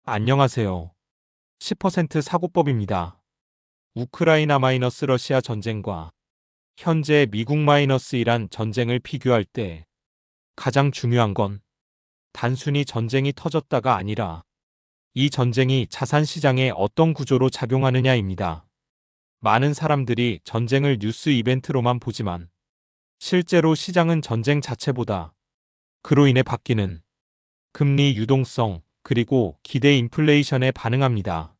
안녕하세요. 10% 사고법입니다. 우크라이나-러시아 전쟁과 현재 미국-이란 전쟁을 비교할 때 가장 중요한 건 단순히 전쟁이 터졌다가 아니라 이 전쟁이 자산 시장에 어떤 구조로 작용하느냐입니다. 많은 사람들이 전쟁을 뉴스 이벤트로만 보지만 실제로 시장은 전쟁 자체보다 그로 인해 바뀌는 금리 유동성 그리고 기대 인플레이션에 반응합니다.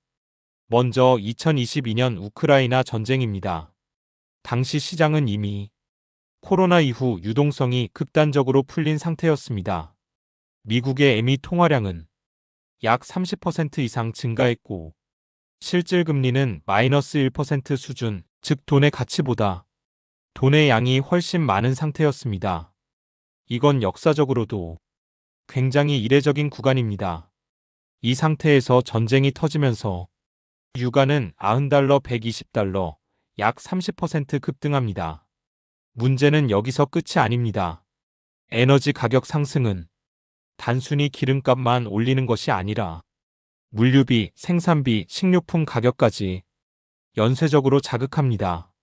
먼저 2022년 우크라이나 전쟁입니다. 당시 시장은 이미 코로나 이후 유동성이 극단적으로 풀린 상태였습니다. 미국의 ME 통화량은 약 30% 이상 증가했고 실질 금리는 마이너스 1% 수준, 즉 돈의 가치보다 돈의 양이 훨씬 많은 상태였습니다. 이건 역사적으로도 굉장히 이례적인 구간입니다. 이 상태에서 전쟁이 터지면서 유가는 90달러, 120달러, 약 30% 급등합니다. 문제는 여기서 끝이 아닙니다. 에너지 가격 상승은 단순히 기름값만 올리는 것이 아니라 물류비, 생산비, 식료품 가격까지 연쇄적으로 자극합니다.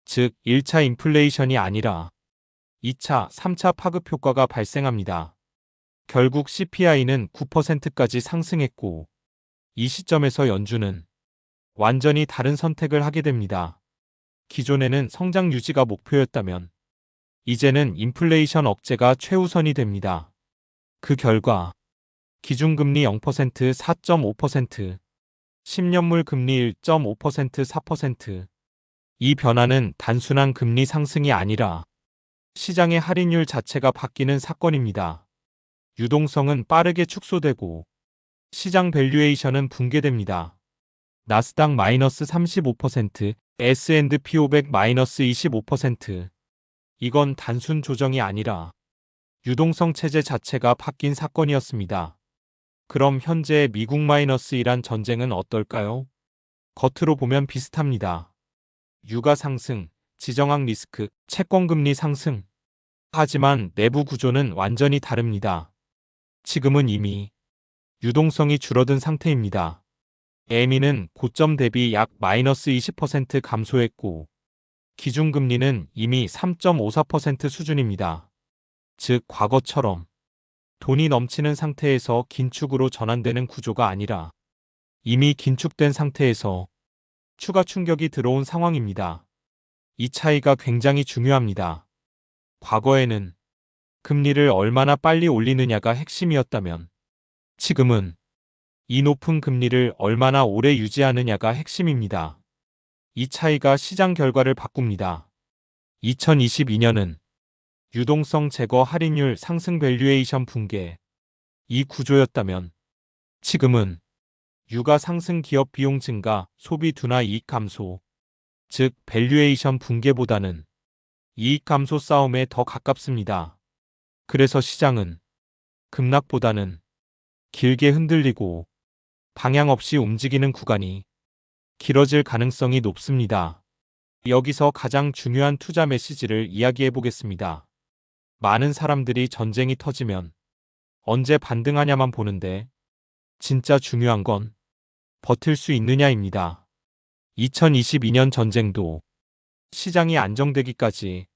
즉, 1차 인플레이션이 아니라 2차, 3차 파급 효과가 발생합니다. 결국 CPI는 9%까지 상승했고 이 시점에서 연준은 완전히 다른 선택을 하게 됩니다. 기존에는 성장 유지가 목표였다면 이제는 인플레이션 억제가 최우선이 됩니다. 그 결과 기준금리 0% 4.5%, 10년물 금리 1.5% 4%. 이 변화는 단순한 금리 상승이 아니라 시장의 할인율 자체가 바뀌는 사건입니다. 유동성은 빠르게 축소되고 시장 밸류에이션은 붕괴됩니다. 나스닥 마이너스 35%, S&P 500 마이너스 25%. 이건 단순 조정이 아니라 유동성 체제 자체가 바뀐 사건이었습니다. 그럼 현재 미국-이란 전쟁은 어떨까요? 겉으로 보면 비슷합니다. 유가 상승, 지정학 리스크, 채권금리 상승. 하지만 내부 구조는 완전히 다릅니다. 지금은 이미 유동성이 줄어든 상태입니다. EMI는 고점 대비 약 마이너스 20% 감소했고 기준금리는 이미 3.54% 수준입니다. 즉 과거처럼 돈이 넘치는 상태에서 긴축으로 전환되는 구조가 아니라 이미 긴축된 상태에서 추가 충격이 들어온 상황입니다. 이 차이가 굉장히 중요합니다. 과거에는 금리를 얼마나 빨리 올리느냐가 핵심이었다면 지금은 이 높은 금리를 얼마나 오래 유지하느냐가 핵심입니다. 이 차이가 시장 결과를 바꿉니다. 2022년은 유동성 제거 할인율 상승 밸류에이션 붕괴 이 구조였다면 지금은 유가 상승 기업 비용 증가 소비 둔화 이익 감소 즉 밸류에이션 붕괴보다는 이익 감소 싸움에 더 가깝습니다. 그래서 시장은 급락보다는 길게 흔들리고 방향 없이 움직이는 구간이 길어질 가능성이 높습니다. 여기서 가장 중요한 투자 메시지를 이야기해 보겠습니다. 많은 사람들이 전쟁이 터지면 언제 반등하냐만 보는데 진짜 중요한 건 버틸 수 있느냐입니다. 2022년 전쟁도 시장이 안정되기까지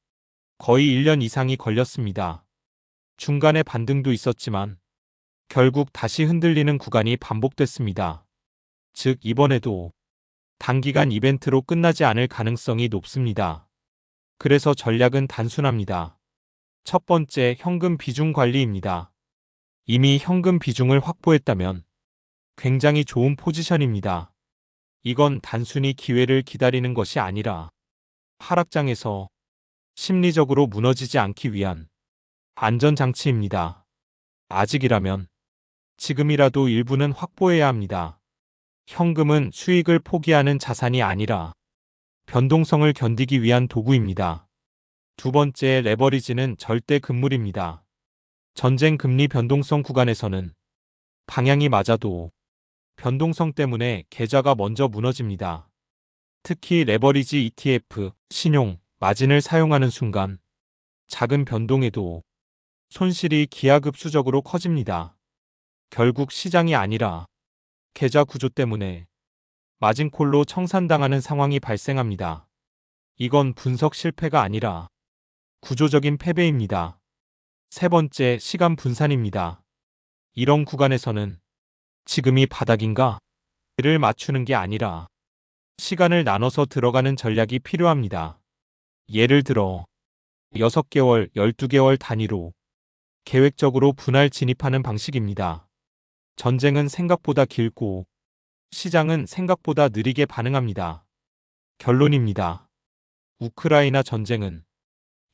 거의 1년 이상이 걸렸습니다. 중간에 반등도 있었지만 결국 다시 흔들리는 구간이 반복됐습니다. 즉 이번에도 단기간 이벤트로 끝나지 않을 가능성이 높습니다. 그래서 전략은 단순합니다. 첫 번째, 현금 비중 관리입니다. 이미 현금 비중을 확보했다면 굉장히 좋은 포지션입니다. 이건 단순히 기회를 기다리는 것이 아니라 하락장에서 심리적으로 무너지지 않기 위한 안전장치입니다. 아직이라면 지금이라도 일부는 확보해야 합니다. 현금은 수익을 포기하는 자산이 아니라 변동성을 견디기 위한 도구입니다. 두 번째, 레버리지는 절대 금물입니다. 전쟁 금리 변동성 구간에서는 방향이 맞아도 변동성 때문에 계좌가 먼저 무너집니다. 특히 레버리지 ETF, 신용, 마진을 사용하는 순간 작은 변동에도 손실이 기하급수적으로 커집니다. 결국 시장이 아니라 계좌 구조 때문에 마진콜로 청산당하는 상황이 발생합니다. 이건 분석 실패가 아니라 구조적인 패배입니다. 세 번째, 시간 분산입니다. 이런 구간에서는 지금이 바닥인가? 를 맞추는 게 아니라 시간을 나눠서 들어가는 전략이 필요합니다. 예를 들어 6개월, 12개월 단위로 계획적으로 분할 진입하는 방식입니다. 전쟁은 생각보다 길고 시장은 생각보다 느리게 반응합니다. 결론입니다. 우크라이나 전쟁은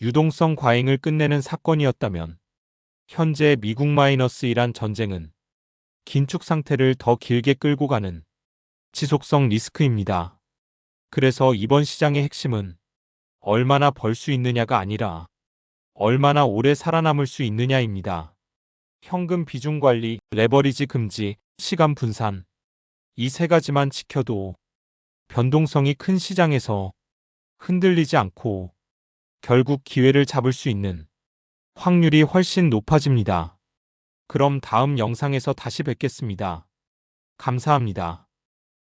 유동성 과잉을 끝내는 사건이었다면 현재 미국-1 전쟁은 긴축 상태를 더 길게 끌고 가는 지속성 리스크입니다. 그래서 이번 시장의 핵심은 얼마나 벌 수 있느냐가 아니라 얼마나 오래 살아남을 수 있느냐입니다. 현금 비중 관리, 레버리지 금지, 시간 분산. 이 세 가지만 지켜도 변동성이 큰 시장에서 흔들리지 않고 결국 기회를 잡을 수 있는 확률이 훨씬 높아집니다. 그럼 다음 영상에서 다시 뵙겠습니다. 감사합니다.